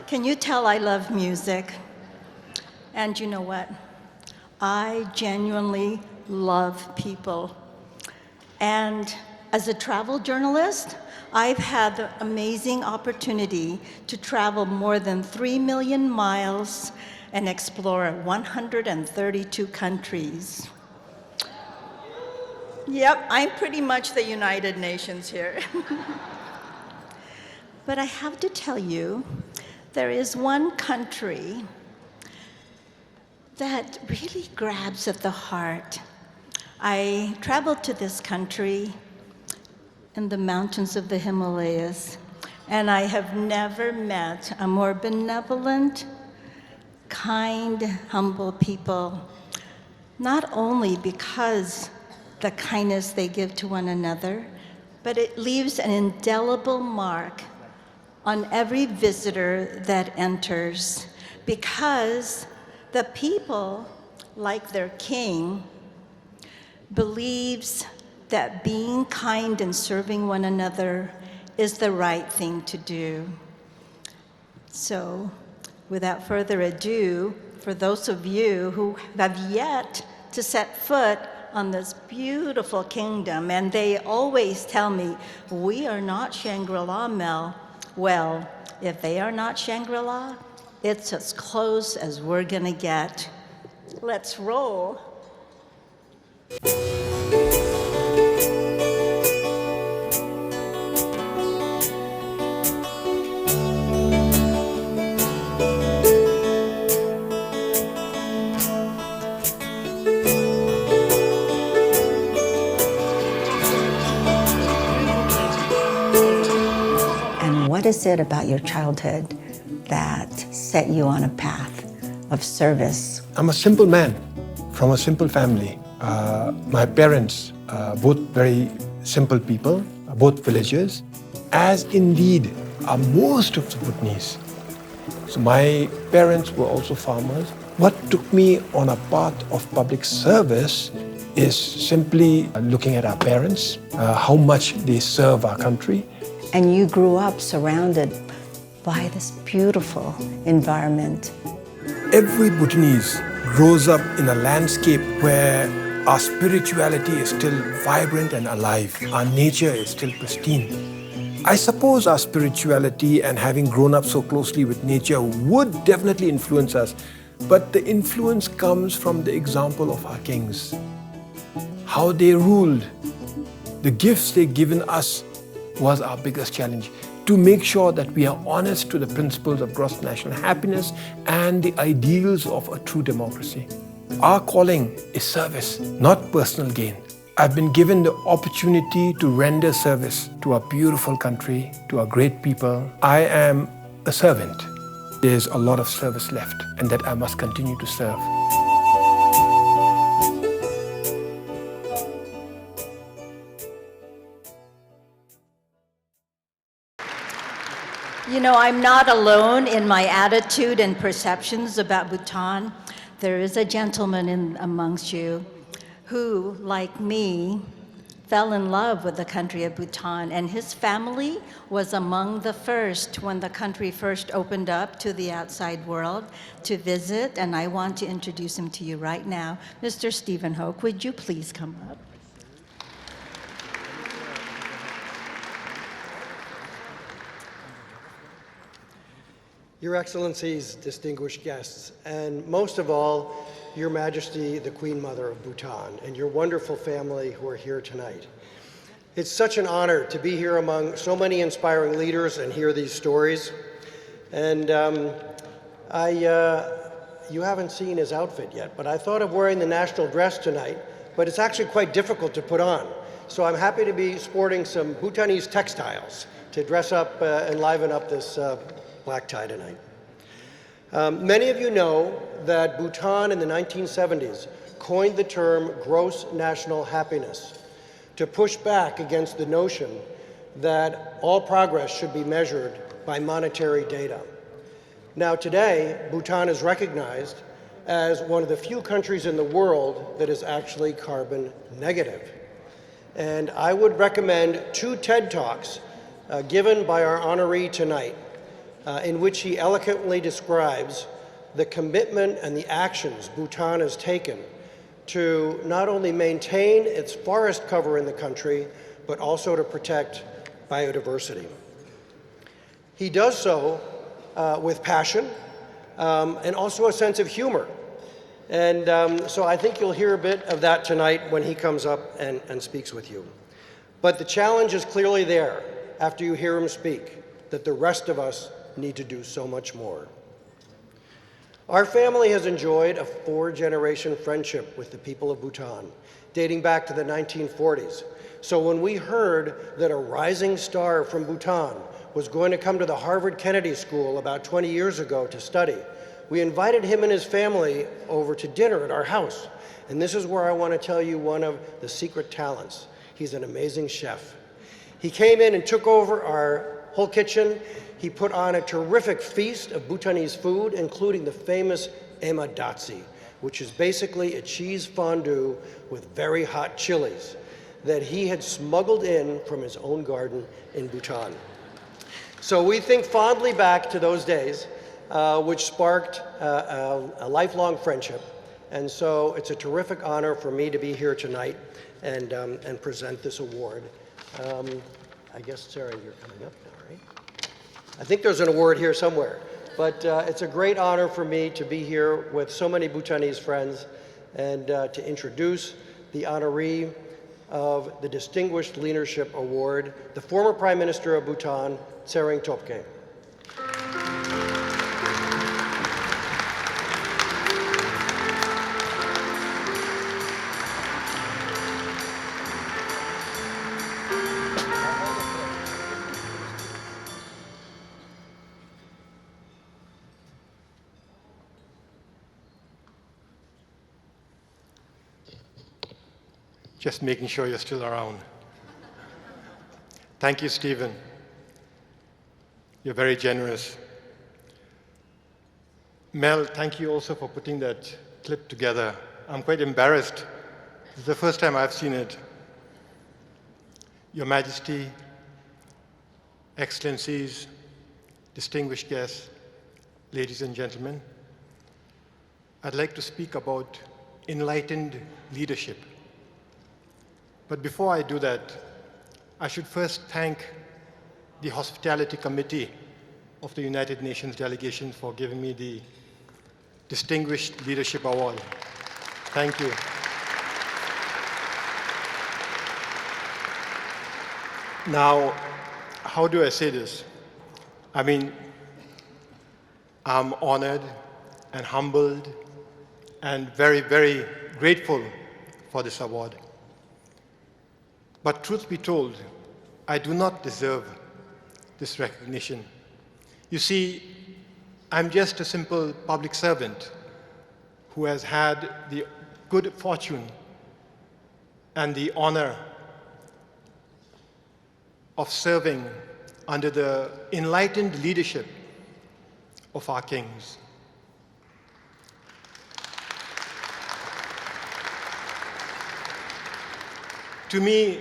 Can you tell I love music? And you know what? I genuinely love people. And as a travel journalist, I've had the amazing opportunity to travel more than 3 million miles and explore 132 countries. Yep, I'm pretty much the United Nations here. But I have to tell you, there is one country that really grabs at the heart. I traveled to this country in the mountains of the Himalayas, and I have never met a more benevolent, kind, humble people, not only because the kindness they give to one another, but it leaves an indelible mark on every visitor that enters, because the people, like their king, believes that being kind and serving one another is the right thing to do. So, without further ado, for those of you who have yet to set foot on this beautiful kingdom, and they always tell me, we are not Shangri-La, Mel. Well, if they are not Shangri-La, it's as close as we're gonna get. Let's roll. What is it about your childhood that set you on a path of service? I'm a simple man from a simple family. My parents, both very simple people, both villagers, as indeed are most of the Bhutanese. So my parents were also farmers. What took me on a path of public service is simply looking at our parents, how much they serve our country. And you grew up surrounded by this beautiful environment. Every Bhutanese grows up in a landscape where our spirituality is still vibrant and alive. Our nature is still pristine. I suppose our spirituality and having grown up so closely with nature would definitely influence us, but the influence comes from the example of our kings. How they ruled, the gifts they've given us was our biggest challenge, to make sure that we are honest to the principles of gross national happiness and the ideals of a true democracy. Our calling is service, not personal gain. I've been given the opportunity to render service to our beautiful country, to our great people. I am a servant. There's a lot of service left, and that I must continue to serve. You know, I'm not alone in my attitude and perceptions about Bhutan. There is a gentleman amongst you who, like me, fell in love with the country of Bhutan, and his family was among the first when the country first opened up to the outside world to visit, and I want to introduce him to you right now. Mr. Stephen Hoke, would you please come up? Your Excellencies, distinguished guests, and most of all, Your Majesty, the Queen Mother of Bhutan, and your wonderful family who are here tonight. It's such an honor to be here among so many inspiring leaders and hear these stories. And you haven't seen his outfit yet, but I thought of wearing the national dress tonight, but it's actually quite difficult to put on. So I'm happy to be sporting some Bhutanese textiles to dress up and liven up this black tie tonight. Many of you know that Bhutan in the 1970s coined the term gross national happiness to push back against the notion that all progress should be measured by monetary data. Now today, Bhutan is recognized as one of the few countries in the world that is actually carbon negative. And I would recommend two TED Talks given by our honoree tonight. in which he eloquently describes the commitment and the actions Bhutan has taken to not only maintain its forest cover in the country, but also to protect biodiversity. He does so with passion and also a sense of humor. And so I think you'll hear a bit of that tonight when he comes up and speaks with you. But the challenge is clearly there after you hear him speak, that the rest of us need to do so much more. Our family has enjoyed a 4-generation friendship with the people of Bhutan, dating back to the 1940s. So when we heard that a rising star from Bhutan was going to come to the Harvard Kennedy School about 20 years ago to study, we invited him and his family over to dinner at our house. And this is where I want to tell you one of the secret talents. He's an amazing chef. He came in and took over our whole kitchen. He put on a terrific feast of Bhutanese food, including the famous emadatsi, which is basically a cheese fondue with very hot chilies that he had smuggled in from his own garden in Bhutan. So we think fondly back to those days, which sparked a lifelong friendship. And so it's a terrific honor for me to be here tonight and present this award. I guess, Sarah, you're coming up now, right? I think there's an award here somewhere. But it's a great honor for me to be here with so many Bhutanese friends and to introduce the honoree of the Distinguished Leadership Award, the former Prime Minister of Bhutan, Tshering Tobgay. Just making sure you're still around. Thank you, Stephen. You're very generous. Mel, thank you also for putting that clip together. I'm quite embarrassed. This is the first time I've seen it. Your Majesty, Excellencies, distinguished guests, ladies and gentlemen, I'd like to speak about enlightened leadership. But before I do that, I should first thank the Hospitality Committee of the United Nations delegation for giving me the Distinguished Leadership Award. Thank you. Now, how do I say this? I mean, I'm honored and humbled and very, very grateful for this award. But truth be told, I do not deserve this recognition. You see, I'm just a simple public servant who has had the good fortune and the honor of serving under the enlightened leadership of our kings. To me,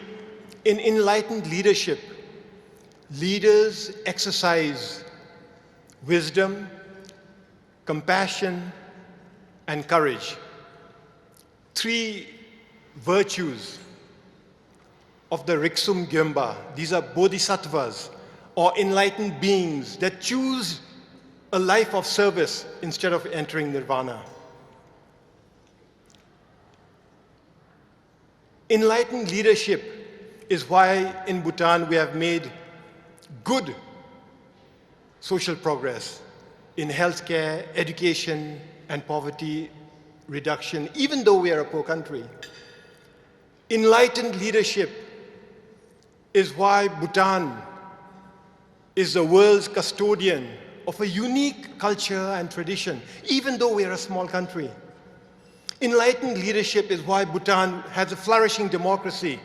in enlightened leadership, leaders exercise wisdom, compassion, and courage. 3 virtues of the Riksum Gyomba. These are bodhisattvas, or enlightened beings that choose a life of service instead of entering nirvana. Enlightened leadership is why in Bhutan we have made good social progress in healthcare, education, and poverty reduction, even though we are a poor country. Enlightened leadership is why Bhutan is the world's custodian of a unique culture and tradition, even though we are a small country. Enlightened leadership is why Bhutan has a flourishing democracy,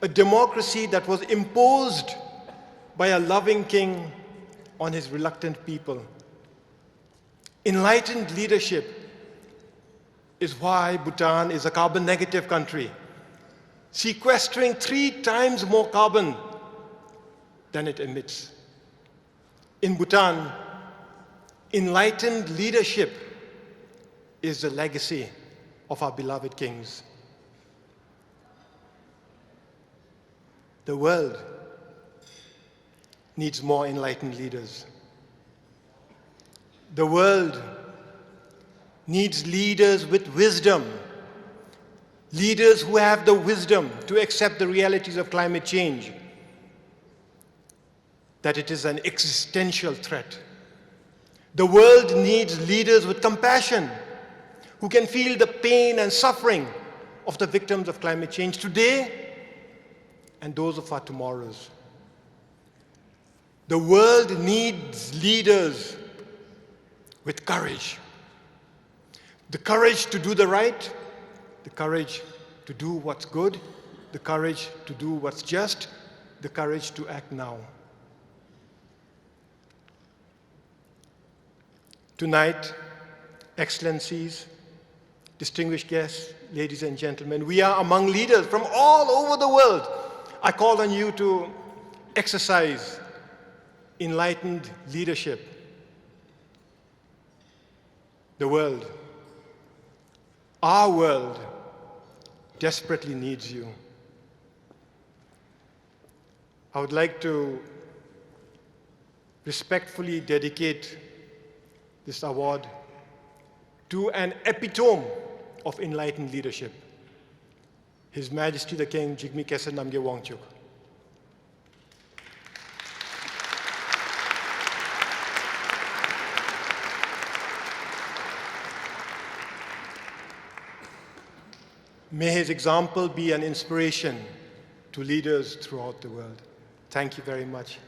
a democracy that was imposed by a loving king on his reluctant people. Enlightened leadership is why Bhutan is a carbon-negative country, sequestering 3 times more carbon than it emits. In Bhutan, Enlightened leadership is the legacy of our beloved kings. The world needs more enlightened leaders. The world needs leaders with wisdom, leaders who have the wisdom to accept the realities of climate change, that it is an existential threat. The world needs leaders with compassion, who can feel the pain and suffering of the victims of climate change today and those of our tomorrows. The world needs leaders with courage. The courage to do the right, the courage to do what's good, the courage to do what's just, the courage to act now. Tonight, Excellencies, distinguished guests, ladies and gentlemen, we are among leaders from all over the world. I call on you to exercise enlightened leadership. The world, our world, desperately needs you. I would like to respectfully dedicate this award to an epitome of enlightened leadership, His Majesty the King Jigme Khesar Namgyal Wangchuk. May his example be an inspiration to leaders throughout the world. Thank you very much.